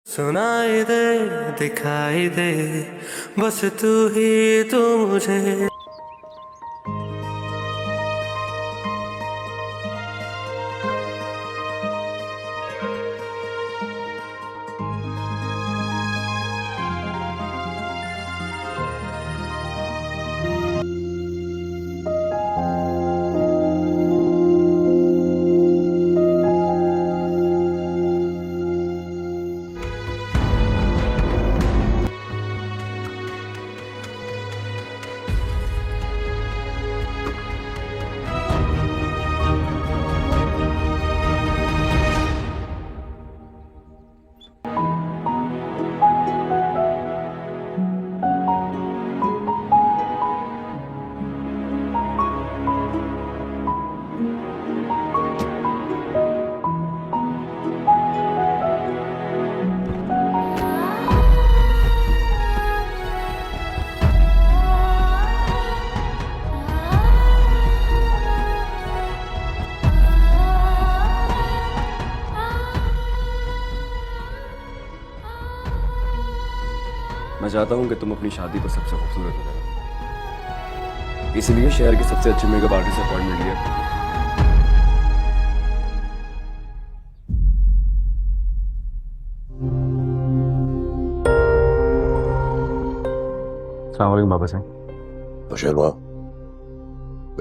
सुनाई दे दिखाई दे बस तू ही तू मुझे। मैं चाहता हूँ कि तुम अपनी शादी पर सबसे खूबसूरत नजर, इसलिए शहर के सबसे अच्छे मेकअप आर्टिस्ट से अपॉइंटमेंट लिया। अस्सलाम वालेकुम बाबा साहब। मुशर्रफ,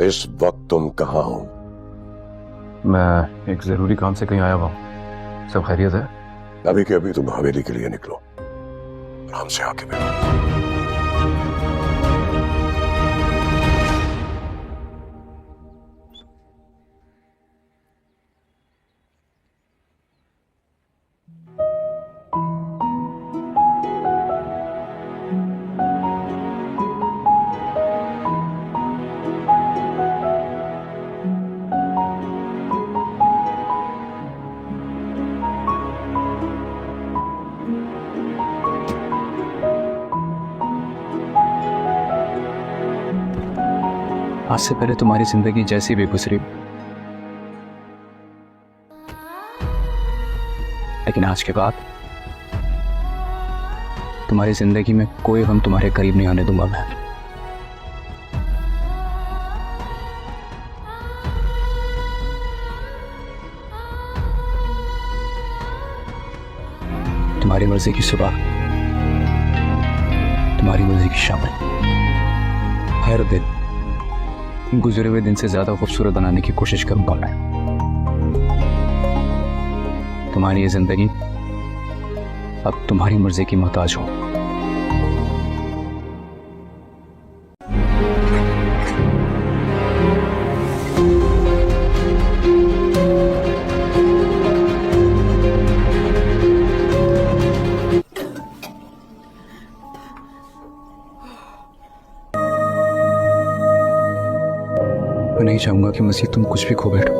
इस वक्त तुम कहाँ हो? मैं एक जरूरी काम से कहीं आया हुआ हूँ। सब खैरियत है? अभी के अभी तुम हवेली के लिए निकलो, आराम से आके बैठो। आज से पहले तुम्हारी जिंदगी जैसी भी गुजरी, लेकिन आज के बाद तुम्हारी जिंदगी में कोई गम तुम्हारे करीब नहीं आने दूंगा मैं। तुम्हारी मर्जी की सुबह, तुम्हारी मर्जी की शाम, हर दिन गुजरे हुए दिन से ज्यादा खूबसूरत बनाने की कोशिश करूंगा मैं। तुम्हारी ये जिंदगी अब तुम्हारी मर्जी की मोहताज हो। मैं नहीं चाहूंगा कि मसीह तुम कुछ भी खो बैठो।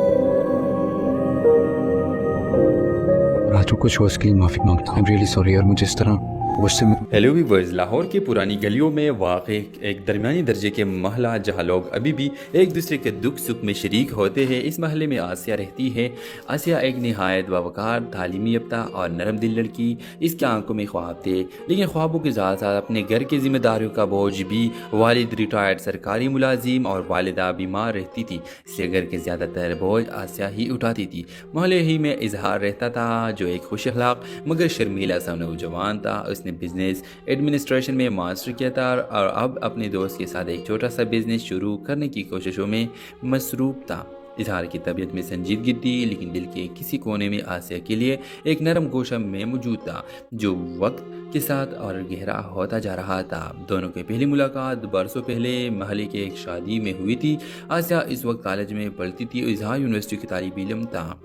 राजू कुछ हुआ उसके लिए माफी मांगता हूँ। आई एम रियली सॉरी यार, मुझे इस तरह गुस्से में। हेलो व्यूअर्स, लाहौर की पुरानी गलियों में वाक़ एक दरमियानी दर्जे के महला जहाँ लोग अभी भी एक दूसरे के दुख सुख में शरीक होते हैं, इस महल्ले में आसिया रहती है। आसिया एक नहायत बावकार, तालीमी याफ्ता और नरम दिल लड़की। इसके आंखों में ख्वाब थे, लेकिन ख्वाबों के साथ साथ अपने घर की जिम्मेदारियों का बोझ भी। वालिद रिटायर्ड सरकारी मुलाजिम और वालिदा बीमार रहती थी, इसलिए घर के ज़्यादातर बोझ आसिया ही उठाती थी। मोहल्ले ही में इजहार रहता था, जो एक खुश अखलाक मगर शर्मीला सा नौजवान था। उसने बिजनेस एडमिनिस्ट्रेशन में मास्टर किया था और अब अपने दोस्त के साथ एक छोटा सा बिजनेस शुरू करने की कोशिशों में मसरूफ था। इजहार की तबीयत में संजीदगी थी, लेकिन दिल के किसी कोने में आसिया के लिए एक नरम गोशा में मौजूद था, जो वक्त के साथ और गहरा होता जा रहा था। दोनों की पहली मुलाकात बरसों पहले महल्ले के एक शादी में हुई थी। आसिया इस वक्त कॉलेज में पढ़ती थी, इजहार यूनिवर्सिटी की तालिब इल्म था।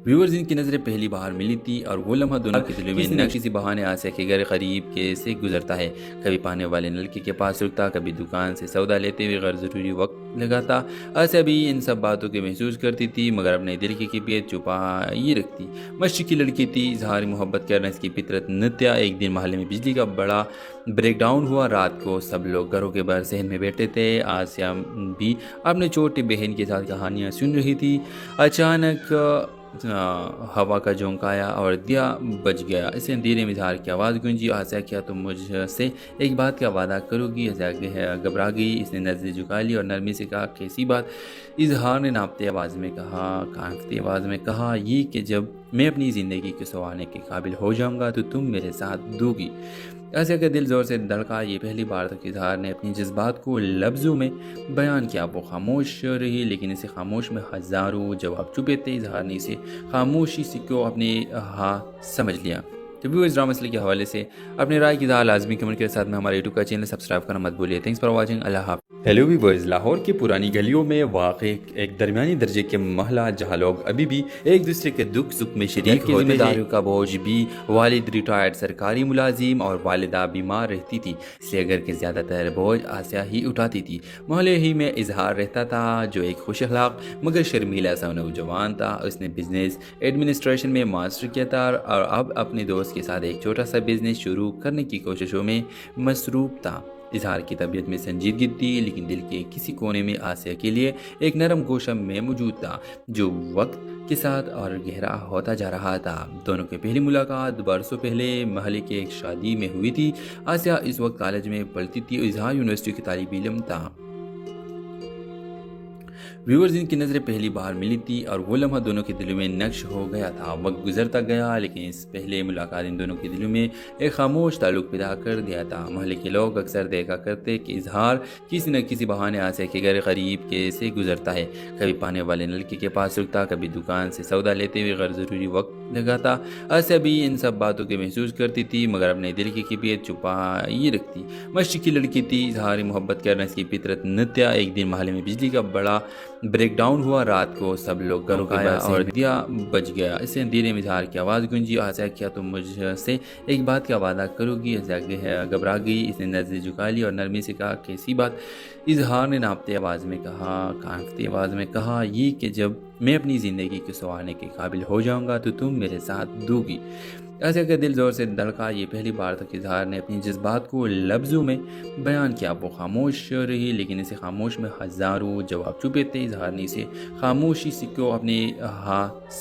व्यूअर्स, इनकी नज़रें पहली बार मिली थी और वो लम्हा दोनों के दिलों में न किसी बहाने आसिया के घर करीब के से गुजरता है। कभी पाने वाले नलके के पास रुकता, कभी दुकान से सौदा लेते हुए गैर ज़रूरी वक्त लगाता। आसिया भी इन सब बातों के महसूस करती थी, मगर अपने दिल की कैफियत छुपाई रखती। मस्जिद की लड़की थी, इजहार मोहब्बत करना इसकी फितरत न था। एक दिन मोहल्ले में बिजली का बड़ा ब्रेकडाउन हुआ। रात को सब लोग घरों के बाहर सहन में बैठे थे। आसिया भी अपने छोटी बहन के साथ कहानियाँ सुन रही थी। अचानक ہوا کا جھونکا آیا اور دیا بج گیا، اسے اندھیرے میں اظہار کی آواز گونجی، آسیہ کیا تم مجھ سے ایک بات کا وعدہ کرو گی؟ آسیہ گھبرا گئی، اس نے نظریں جھکا لی اور نرمی سے کہا کیسی بات؟ اظہار نے ناپتے آواز میں کہا، کانپتی آواز میں کہا، یہ کہ جب میں اپنی زندگی کے سنوارنے کے قابل ہو جاؤں گا تو تم میرے ساتھ دو گی۔ آسیہ کا دل زور سے دھڑکا، یہ پہلی بار تھا کہ اظہار نے اپنی جذبات کو لفظوں میں بیان کیا۔ وہ خاموش رہی، لیکن اسے خاموش میں ہزاروں جواب چھپے تھے۔ اظہار نے اسے خاموشی سے کو اپنے سمجھ لیا۔ تو ویورز ڈرامہ مسئلے کے حوالے سے اپنے رائے کی اظہار لازمی کمنٹ کے ساتھ میں ہمارے یوٹیوب کا چینل سبسکرائب کرنا مت بھولیے۔ تھینکس فار واچنگ، اللہ حافظ۔ ہیلو ویورز، لاہور کی پرانی گلیوں میں واقع ایک درمیانی درجے کے محلہ جہاں لوگ ابھی بھی ایک دوسرے کے دکھ سکھ میں شریک ہوتے ہیں۔ ذمہ داریوں کا بوجھ بھی والد ریٹائرڈ سرکاری ملازم اور والدہ بیمار رہتی تھی، اس لیے گھر کے زیادہ تر بوجھ آسیہ ہی اٹھاتی تھی۔ محلے ہی میں اظہار رہتا تھا، جو ایک خوش اخلاق مگر شرمیلا سا نوجوان تھا۔ اس نے بزنس ایڈمنسٹریشن میں ماسٹر کیا تھا اور اب اپنے دوست کے ساتھ ایک چھوٹا سا بزنس شروع کرنے کی کوششوں میں مصروف تھا۔ اظہار کی طبیعت میں سنجیدگی تھی، لیکن دل کے کسی کونے میں آسیہ کے لیے ایک نرم گوشہ میں موجود تھا جو وقت کے ساتھ اور گہرا ہوتا جا رہا تھا۔ دونوں کی پہلی ملاقات برسوں پہلے محلے کے ایک شادی میں ہوئی تھی۔ آسیہ اس وقت کالج میں پڑھتی تھی اور اظہار یونیورسٹی کی طالب علم تھا۔ ویورز، ان کی نظریں پہلی بار ملی تھی اور وہ لمحہ دونوں کے دلوں میں نقش ہو گیا تھا۔ وقت گزرتا گیا، لیکن اس پہلے ملاقات ان دونوں کے دلوں میں ایک خاموش تعلق پیدا کر دیا تھا۔ محلے کے لوگ اکثر دیکھا کرتے کہ اظہار کسی نہ کسی بہانے آسیہ کے گھر قریب کے سے گزرتا ہے، کبھی پانے والے نلکے کے پاس رکتا، کبھی دکان سے سودا لیتے ہوئے غیر ضروری وقت لگاتا۔ آسیہ بھی ان سب باتوں کے محسوس کرتی تھی، مگر اپنے دل کی کیفیت چھپائی رکھتی۔ مشرقی لڑکی تھی، اظہار محبت کرنا اس کی فطرت نہ تھا۔ ایک دن محلے میں بجلی کا بڑا بریک ڈاؤن ہوا، رات کو سب لوگ گھروں کے باہر اور دیا بج گیا، اسے اندھیرے میں اظہار کی آواز گونجی، آسیہ کیا تم مجھ سے ایک بات کا وعدہ کرو گی؟ آسیہ گھبرا گئی، اس نے نظریں جھکا لی اور نرمی سے کہا کیسی بات؟ اظہار نے ناپتے آواز میں کہا، کانپتی آواز میں کہا، یہ کہ جب میں اپنی زندگی کو سنوارنے کے قابل ہو جاؤں گا تو تم میرے ساتھ دو گی۔ آسیہ کا دل زور سے دھڑکا، یہ پہلی بار تھا کہ اظہار نے اپنی جذبات کو لفظوں میں بیان کیا۔ وہ خاموش رہی، لیکن اسے خاموش میں ہزاروں جواب چھپے تھے۔ اظہار نے اسے خاموشی سے کو اپنے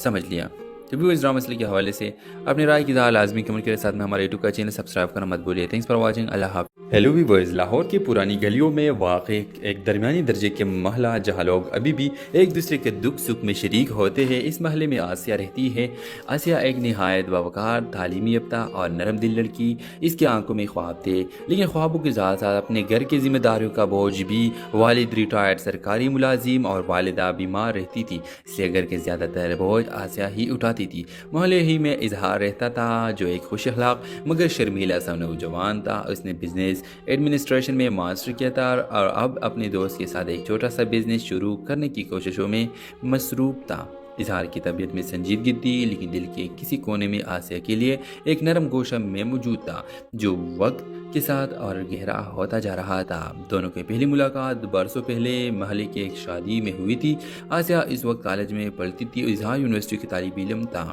سمجھ لیا۔ تو ویورز، ڈرامہ مسئلے کے حوالے سے اپنے رائے کی اظہار لازمی کمنٹ کے ساتھ میں ہمارے یوٹیوب کا چینل سبسکرائب کرنا مت بھولیے۔ تھینکس فار واچنگ، اللہ حافظ۔ ہیلو ویورز، لاہور کی پرانی گلیوں میں واقع ایک درمیانی درجے کے محلہ جہاں لوگ ابھی بھی ایک دوسرے کے دکھ سکھ میں شریک ہوتے ہیں، اس محلے میں آسیہ رہتی ہے۔ آسیہ ایک نہایت باوقار، تعلیمی یافتہ اور نرم دل لڑکی۔ اس کی آنکھوں میں خواب تھے، لیکن خوابوں کے ساتھ ساتھ اپنے گھر کے ذمہ داریوں کا بوجھ بھی۔ والد ریٹائرڈ سرکاری ملازم اور والدہ بیمار رہتی تھی، اس لیے گھر کے زیادہ تر بوجھ آسیہ ہی اٹھاتی تھی۔ محلے ہی میں اظہار رہتا تھا، جو ایک خوش اخلاق مگر شرمیلا سا نوجوان تھا۔ اس نے بزنس ایڈمنسٹریشن میں ماسٹر کیا تھا اور اب اپنے دوست کے ساتھ ایک چھوٹا سا بزنس شروع کرنے کی کوششوں میں مصروف تھا۔ اظہار کی طبیعت میں سنجیدگی تھی، لیکن دل کے کسی کونے میں آسیہ کے لیے ایک نرم گوشہ میں موجود تھا جو وقت کے ساتھ اور گہرا ہوتا جا رہا تھا۔ دونوں کی پہلی ملاقات برسوں پہلے محلے کے ایک شادی میں ہوئی تھی۔ آسیہ اس وقت کالج میں پڑھتی تھی اور اظہار یونیورسٹی کی طالب علم تھا۔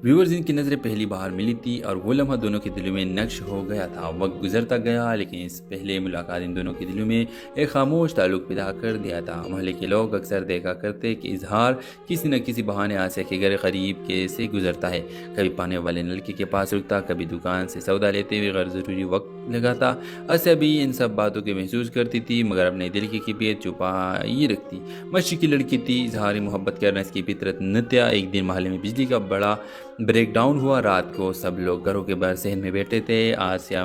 ویورز، ان کی نظریں پہلی بار ملی تھی اور وہ لمحہ دونوں کے دلوں میں نقش ہو گیا تھا۔ وقت گزرتا گیا، لیکن اس پہلے ملاقات ان دونوں کے دلوں میں ایک خاموش تعلق پیدا کر دیا تھا۔ محلے کے لوگ اکثر دیکھا کرتے کہ اظہار کسی نہ کسی بہانے آسیہ کے گھر قریب کے سے گزرتا ہے، کبھی پانے والے نلکے کے پاس رکتا، کبھی دکان سے سودا لیتے ہوئے غیر ضروری وقت لگاتا۔ آسیہ بھی ان سب باتوں کے محسوس کرتی تھی، مگر اپنے دل کی کیفیت چھپائی رکھتی۔ مشرقی لڑکی تھی، اظہار محبت کرنا اس کی فطرت نہ تھا۔ ایک دن محلے میں بجلی کا بڑا بریک ڈاؤن ہوا، رات کو سب لوگ گھروں کے باہر صحن میں بیٹھے تھے۔ آسیہ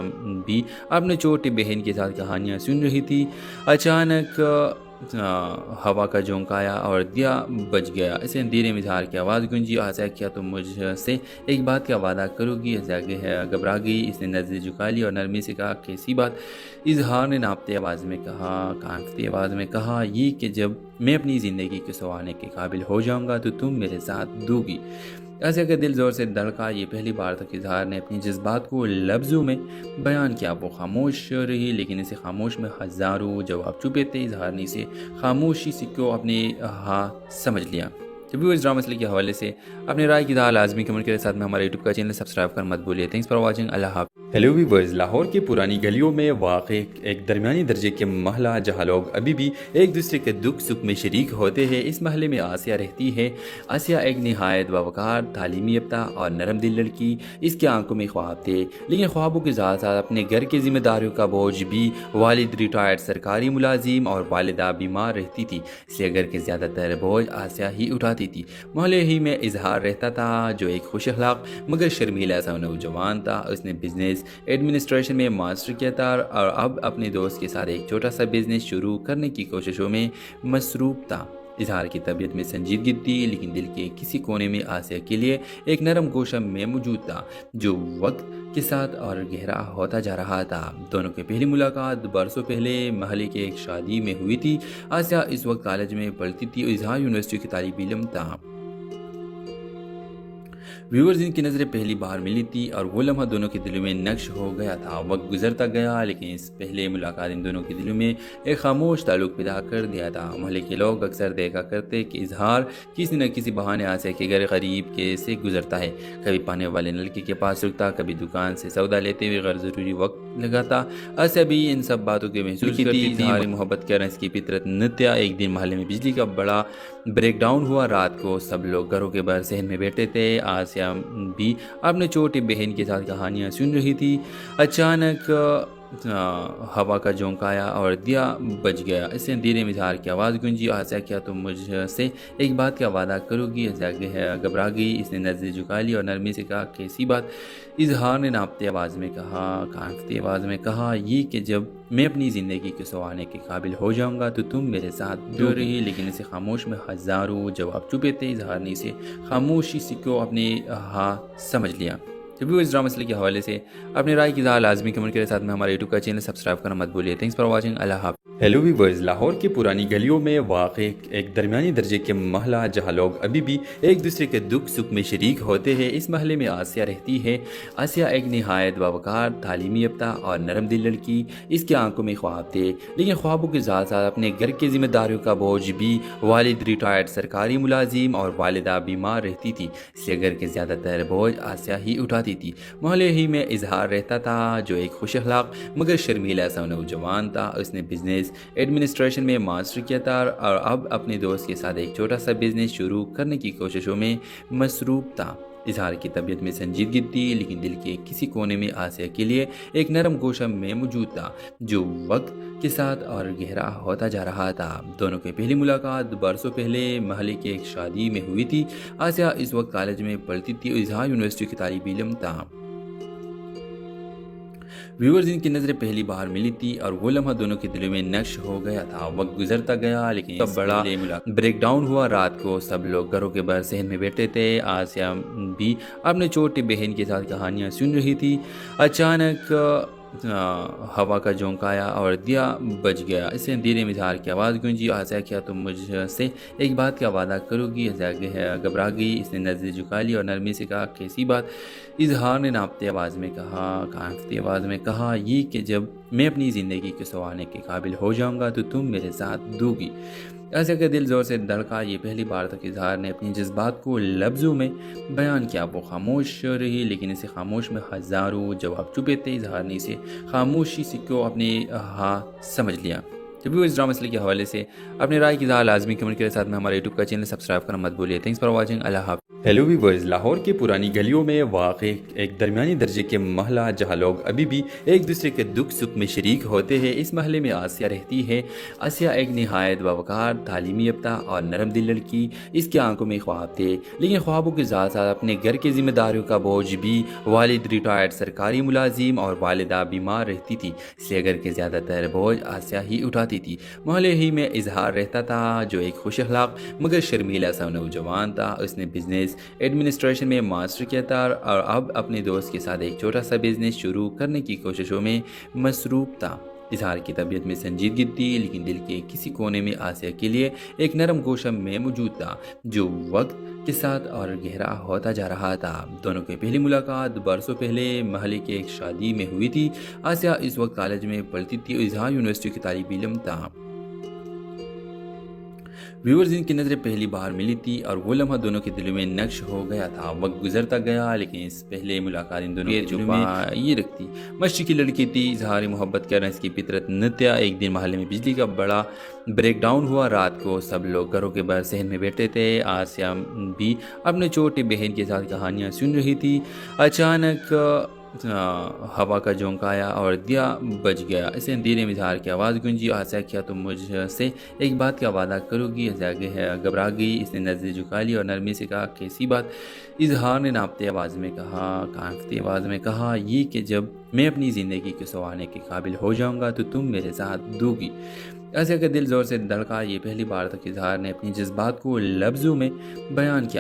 بھی اپنے چھوٹی بہن کے ساتھ کہانیاں سن رہی تھی۔ اچانک ہوا کا جھونکا آیا اور دیا بج گیا، اسے اندھیرے میں اظہار کی آواز گونجی، آسیہ کیا تم مجھ سے ایک بات کا وعدہ کرو گی؟ آسیہ گھبرا گئی، اس نے نظریں جھکا لی اور نرمی سے کہا کیسی بات؟ اظہار نے ناپتے آواز میں کہا، کانپتی آواز میں کہا، یہ کہ جب میں اپنی زندگی کو سنوارنے کے قابل ہو جاؤں گا تو تم میرے ساتھ دو گی۔ آسیہ کا دل زور سے دھڑکا، یہ پہلی بار تھا کہ اظہار نے اپنی جذبات کو لفظوں میں بیان کیا۔ وہ خاموش رہی، لیکن اسے خاموش میں ہزاروں جواب چھپے تھے۔ اظہار نے اسے خاموشی سے کو اپنے سمجھ لیا۔ تو ویورز، ڈرامہ مسئلے کے حوالے سے اپنے رائے کی اظہار لازمی کمنٹ کے ساتھ میں ہمارے یوٹیوب کا چینل سبسکرائب کرنا مت بھولیے۔ تھینکس فار واچنگ، اللہ حافظ۔ हेलो वीवर्स, लाहौर की पुरानी गलियों में वाक़ एक दरमियानी दर्जे के महला जहाँ लोग अभी भी एक दूसरे के दुख सुख में शरीक होते हैं। इस महल्ले में आसिया रहती है। आसिया एक नहायत बावकार, तालीमी याफ्ता और नरम दिल लड़की। इसकी आंखों में ख्वाब थे, लेकिन ख्वाबों के साथ साथ अपने घर की जिम्मेदारियों का बोझ भी। वालिद रिटायर्ड सरकारी मुलाजिम और वालिदा बीमार रहती थी, इसलिए घर के ज़्यादातर बोझ आसिया ही उठाती थी। मोहल्ले ही में इजहार रहता था, जो एक खुश अखलाक मगर शर्मीला सा नौजवान था। उसने बिजनेस एडमिनिस्ट्रेशन में मास्टर किया था और अब अपने दोस्त के साथ एक छोटा सा बिजनेस शुरू करने की कोशिशों में मसरूफ था। इजहार की तबीयत में संजीदगी थी, लेकिन दिल के किसी कोने में आसिया के लिए एक नरम गोशा में मौजूद था, जो वक्त के साथ और गहरा होता जा रहा था। दोनों की पहली मुलाकात बरसों पहले महल्ले के एक शादी में हुई थी। आसिया इस वक्त कॉलेज में पढ़ती थी और इजहार यूनिवर्सिटी की तालिब इल्म था। व्यूअर्स, इनकी नज़रें पहली बार मिली थी और वो लम्हा दोनों के दिलों में नक्श हो गया था। वक्त गुजरता गया, लेकिन इस पहले मुलाकात इन दोनों के दिलों में एक खामोश ताल्लुक पैदा कर दिया था। मोहल्ले के लोग अक्सर देखा करते कि इजहार किसी न किसी बहाने आसिया के घर गरीब के से गुजरता है। कभी पाने वाले नलके के पास रुकता, कभी दुकान से सौदा लेते हुए गैर ज़रूरी वक्त लगाता। आसिया भी इन सब बातों के महसूस करती थी। मोहब्बत करना इसकी फितरत न था। एक दिन मोहल्ले में बिजली का बड़ा ब्रेक डाउन हुआ। रात को सब लोग घरों के बाहर सहन में बैठे थे। आसिया भी अपने छोटी बहन के साथ कहानियाँ सुन रही थी। अचानक हवा का झोंका आया और दिया बज गया। इससे धीरे में इजहार की आवाज़ गूंजी। आसिया, क्या तुम मुझसे एक बात का वादा करोगी? आसिया घबरा गई। इसने नज़रें झुका ली और नरमी से कहा, कैसी बात? इजहार ने कांपती आवाज़ में कहा, ये कि जब मैं अपनी ज़िंदगी के संवारने के काबिल हो जाऊंगा तो तुम मेरे साथ जो रही। लेकिन इसे खामोश में हज़ारों जवाब छुपे थे। इजहार ने इसे खामोशी से को अपने हाथ समझ लिया। तो इस ड्रामा मसले के हवाले से अपनी राय की इज़हार लाजमी कमेंट के साथ में हमारे यूट्यूब का चैनल सब्सक्राइब करना मत भूलिए। Thanks for watching. अल्लाह हाफ़िज़। हेलो वीवर्स, लाहौर की पुरानी गलियों में वाक़ एक दरमियानी दर्जे के महला जहाँ लोग अभी भी एक दूसरे के दुख सुख में शरीक होते हैं। इस महल्ले में आसिया रहती है। आसिया एक नहायत बावकार, तालीमी याफ्ता और नरम दिल लड़की। इसकी आंखों में ख्वाब थे, लेकिन ख्वाबों के साथ साथ अपने घर की जिम्मेदारियों का बोझ भी। वालिद रिटायर्ड सरकारी मुलाजिम और वालिदा बीमार रहती थी, इसलिए घर के ज़्यादातर बोझ आसिया ही उठाती थी। मोहल्ले ही में इजहार रहता था, जो एक खुश अखलाक मगर शर्मीला सा नौजवान था। उसने बिजनेस एडमिनिस्ट्रेशन में मास्टर किया था और अब अपने दोस्त के साथ एक छोटा सा बिजनेस शुरू करने की कोशिशों में मसरूफ था। इजहार की तबीयत में संजीदगी थी, लेकिन दिल के किसी कोने में आसिया के लिए एक नरम गोशा में मौजूद था, जो वक्त के साथ और गहरा होता जा रहा था। दोनों की पहली मुलाकात बरसों पहले महल्ले के एक शादी में हुई थी। आसिया इस वक्त कॉलेज में पढ़ती थी और इजहार यूनिवर्सिटी की तालिब इल्म था। व्यूअर्स, इनकी नज़रें पहली बार मिली थी और वो लम्हा दोनों के दिलों में नक्श हो गया था। वक्त गुजरता गया, लेकिन तब बड़ा ब्रेक डाउन हुआ। रात को सब लोग घरों के बाहर सहन में बैठे थे। आसिया भी अपने छोटी बहन के साथ कहानियाँ सुन रही थी। अचानक हवा का झोंका आया और दिया बज गया। इससे धीरे में इजहार की आवाज़ गूंजी। आसिया, क्या तुम मुझसे एक बात का वादा करोगी? आसिया घबरा गई। इसने नज़रें झुका ली और नरमी से कहा, कैसी बात? इजहार ने कांपती आवाज़ में कहा, ये कि जब मैं अपनी ज़िंदगी के संवारने के काबिल हो जाऊंगा तो तुम मेरे साथ दोगी। आसिया का दिल ज़ोर से धड़का। ये पहली बार तक इजहार ने अपनी जज्बात को लफ्ज़ों में बयान किया। वो खामोश रही, लेकिन इसे खामोश में हज़ारों जवाब छुपे थे। इजहार ने इसे खामोशी से को अपने हाथ समझ लिया। तो भी इस ड्रामा मसले के हवाले से अपनी राय की इज़हार लाजमी कमेंट के साथ में हमारे यूट्यूब का चैनल सब्सक्राइब करना मत भूलिए। Thanks for watching. अल्लाह हाफ़िज़। हेलो वीवर्स, लाहौर की पुरानी गलियों में वाक़ एक दरमियानी दर्जे के महला जहाँ लोग अभी भी एक दूसरे के दुख सुख में शरीक होते हैं। इस महल्ले में आसिया रहती है। आसिया एक नहायत बावकार, तालीमी याफ्ता और नरम दिल लड़की। इसकी आंखों में ख्वाब थे, लेकिन ख्वाबों के साथ साथ अपने घर की जिम्मेदारियों का बोझ भी। वालिद रिटायर्ड सरकारी मुलाजिम और वालिदा बीमार रहती थी, इसलिए घर के ज़्यादातर बोझ आसिया ही उठाती थी। मोहल्ले ही में इजहार रहता था, जो एक खुश अखलाक मगर शर्मीला सा नौजवान था। उसने बिजनेस एडमिनिस्ट्रेशन में मास्टर किया था और अब अपने दोस्त के साथ एक छोटा सा बिजनेस शुरू करने की कोशिशों में मसरूफ था। इजहार की तबीयत में संजीदगी थी, लेकिन दिल के किसी कोने में आसिया के लिए एक नरम गोशा में मौजूद था, जो वक्त के साथ और गहरा होता जा रहा था। दोनों की पहली मुलाकात बरसों पहले महल्ले के एक शादी में हुई थी। आसिया इस वक्त कॉलेज में पढ़ती थी और इजहार यूनिवर्सिटी की तालिब इल्म था। व्यूअर्स इनकी नज़रें पहली बार मिली थी और वो लम्हा दोनों के दिलों में नक्श हो गया था। वक्त गुजरता गया लेकिन इस पहले मुलाकात इन दोनों के दिलों में ये रखती। मस्ती की लड़की थी, इजहार मोहब्बत करना इसकी फितरत न था। एक दिन मोहल्ले में बिजली का बड़ा ब्रेक डाउन हुआ। रात को सब लोग घरों के बाहर सहन में बैठे थे। आसिया भी अपने छोटी बहन के साथ कहानियाँ सुन रही थी। अचानक हवा का झोंका आया और दिया बज गया। इसे अंधेरे में इजहार की आवाज़ गूंजी। आसिया, क्या तुम मुझसे एक बात का वादा करोगी? आसिया घबरा गई। इसने नज़रें झुका ली और नरमी से कहा, कैसी बात? इजहार ने कांपती आवाज़ में कहा, ये कि जब मैं अपनी ज़िंदगी को संवारने के काबिल हो जाऊंगा तो तुम मेरे साथ दोगी। आसिया का दिल ज़ोर से धड़का। ये पहली बार था कि इजहार ने अपनी जज्बात को लफ्ज़ों में बयान किया।